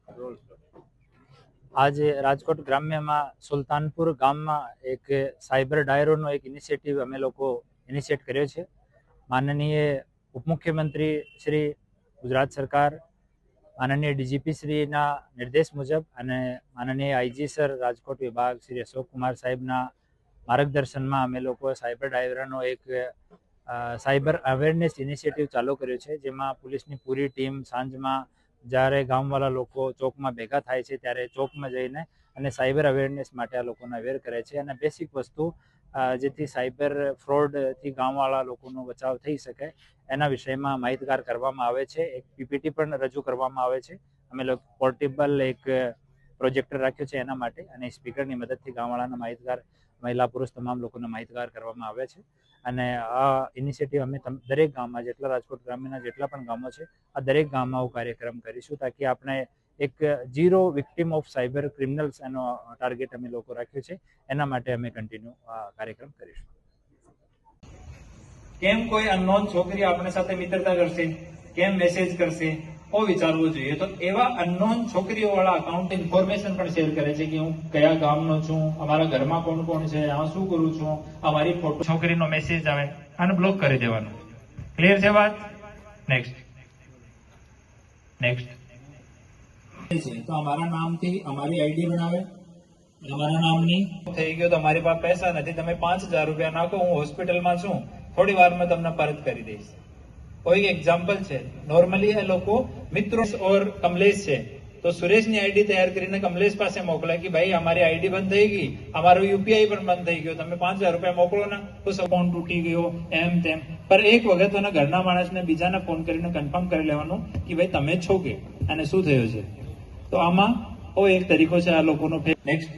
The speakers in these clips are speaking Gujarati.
आज राजकोट ग्राम्य में सुल्तानपुर गाम में एक साइबर डायरोनो एक इनिशिएटिव अमे लोको इनिशिएट कर्यो छे। माननीय उपमुख्यमंत्री श्री गुजरात सरकार माननीय डीजीपी श्री ना निर्देश मुजब अने माननीय आईजी सर राजकोट विभाग श्री अशोक कुमार साहेब ना मार्गदर्शन में अमे लोको साइबर डायरोनो एक साइबर अवेरनेस इनिशिएटिव चालू कर्यो छे, जेमां पुलिसनी पूरी टीम सांजमां જ્યારે ગામવાળા લોકો ચોકમાં ભેગા થાય છે ત્યારે ચોકમાં જઈને અને સાયબર અવેરનેસ માટે આ લોકોને અવેર કરે છે અને બેસિક વસ્તુ જેથી સાયબર ફ્રોડથી ગામવાળા લોકોનો બચાવ થઈ શકે એના વિષયમાં માહિતગાર કરવામાં આવે છે। એક પીપીટી પણ રજૂ કરવામાં આવે છે। અમે લોકો પોર્ટેબલ એક પ્રોજેક્ટર રાખ્યો છે એના માટે અને સ્પીકરની મદદથી ગામવાળાને માહિતગાર મહિલા પુરુષ તમામ લોકોને માહિતગાર કરવામાં આવે છે। અને આ ઇનિશિયેટિવ અમે દરેક ગામમાં જેટલા રાજકોટ ગ્રામ્યના જેટલા પણ ગામો છે આ દરેક ગામમાં આવો કાર્યક્રમ કરીશું તાકી આપણે એક zero victim of cyber criminals એનો ટાર્ગેટ અમે લોકો રાખ્યો છે। એના માટે અમે કન્ટિન્યુ આ કાર્યક્રમ કરીશું। કેમ કોઈ અનનોન છોકરી આપણી સાથે મિત્રતા કરશે, કેમ મેસેજ કરશે ઓ વિચારવું જોઈએ। તો એવા અનનોન છોકરીઓ વાળા અકાઉન્ટ ઇન્ફોર્મેશન પણ શેર કરે છે કે હું કયા ગામનો છું, અમારા ઘરમાં કોણ કોણ છે, આ શું કરું છું, અમારી ફોટો છોકરીનો મેસેજ આવે આને બ્લોક કરી દેવાનું। ક્લિયર છે વાત? નેક્સ્ટ તો અમારા નામથી અમારી આઈડી બનાવે, અમારા નામની થઈ ગયો તો અમારી પાસે પૈસા નથી, તમે 5000 રૂપિયા નાખો, હું હોસ્પિટલમાં છું, થોડી વારમાં તમને પરત કરી દઈશ। कोई एग्जाम्पल है। नॉर्मली ए लोग मित्रों और कमलेश है तो सुरेश ने आईडी तैयार करीने कमलेश पासे मोकला कि भाई हमारी आईडी बंद थई गई, हमारो यूपीआई पण बंद थई गयो, तमे 5000 रुपया मोकलो ना, तो अकाउंट तूटी गयो एम तेम। पर एक वखत तो घरना माणसने बीजाने फोन करीने कन्फर्म करी लेवानो कि भाई तमे छो के अने शुं थयो छे। तो आमां ओ एक तरीको छे आ लोकोनो। नेक्स्ट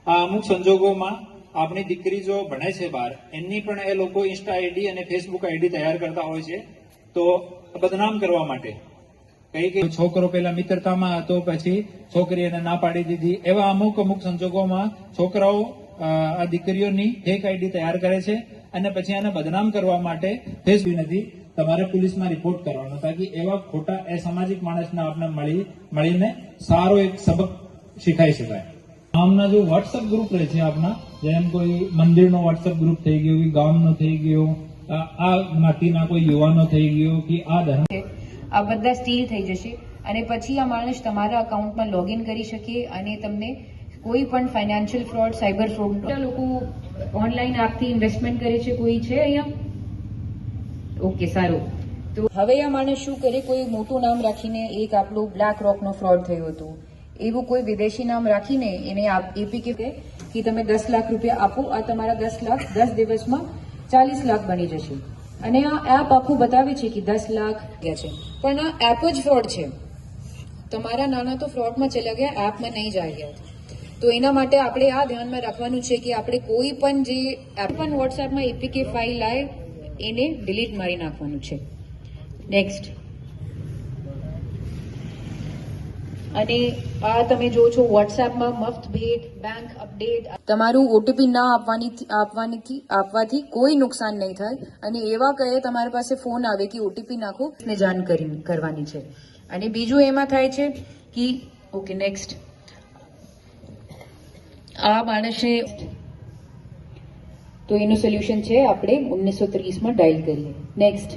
आ अमुक संजोगोमां આપણી દીકરી જો ભણે છે બહાર એમની પણ એ લોકો ઇન્સ્ટા આઈડી અને ફેસબુક આઈડી તૈયાર કરતા હોય છે તો બદનામ કરવા માટે કઈ છોકરો પેલા મિત્રતામાં હતો પછી છોકરી એને ના પાડી દીધી। એવા અમુક સંજોગોમાં છોકરાઓ આ દીકરીઓની ફેક આઈડી તૈયાર કરે છે અને પછી એને બદનામ કરવા માટે ફેસબુક નથી તમારે પોલીસમાં રિપોર્ટ કરવાનો તાકી એવા ખોટા અસામાજિક માણસને આપણે મળીને સારો એક સબક શીખાઈ શકાય। ગામના જો વોટ્સએપ ગ્રુપ રહે છે આપના જેમ કોઈ મંદિરનો વોટ્સએપ ગ્રુપ થઈ ગયો, ગામનો થઈ ગયો, આ જ્ઞાતિના કોઈ યુવાનો થઈ ગયો કે આ ધર્મ આ બધા સ્ટીલ થઈ જશે અને પછી આ માણસ તમારા અકાઉન્ટમાં લોગિન કરી શકે અને તમને કોઈ પણ ફાઇનાન્શિયલ ફ્રોડ, સાયબર ફ્રોડ લોકો ઓનલાઈન આપથી ઇન્વેસ્ટમેન્ટ કરે છે કોઈ છે અહીંયા? ઓકે, સારું। તો હવે આ માણસ શું કરે, કોઈ મોટું નામ રાખીને એક આપણું બ્લેક રોકનો ફ્રોડ થયું હતું એવું કોઈ વિદેશી નામ રાખીને એને એપીકે કે તમે 10 લાખ રૂપિયા આપો, આ તમારા 10 લાખ 10 દિવસમાં 40 લાખ બની જશે। અને આ એપ આખું બતાવે છે કે 10 લાખ ગયા છે પણ આ એપ જ ફ્રોડ છે। તમારા નાના તો ફ્રોડમાં ચલા ગયા, એપમાં નહીં જાય ગયા। તો એના માટે આપણે આ ધ્યાનમાં રાખવાનું છે કે આપણે કોઈ પણ જે એપ પણ વોટ્સએપમાં એપીકે ફાઇલ આવે એને ડિલીટ મારી નાખવાનું છે। નેક્સ્ટ અને આ તમે જો છો વોટ્સએપમાં મફત ભેટ, બેંક અપડેટ, તમારું ઓટીપી ના આપવાથી કોઈ નુકસાન નહીં થાય અને એવા કહે તમારી પાસે ફોન આવે કે ઓટીપી નાખો ને જાણ કરવાની છે। અને બીજું એમાં થાય છે કે ઓકે નેક્સ્ટ આ માણસે તો એનું સોલ્યુશન છે આપણે 1930માં ડાયલ કરીએ। નેક્સ્ટ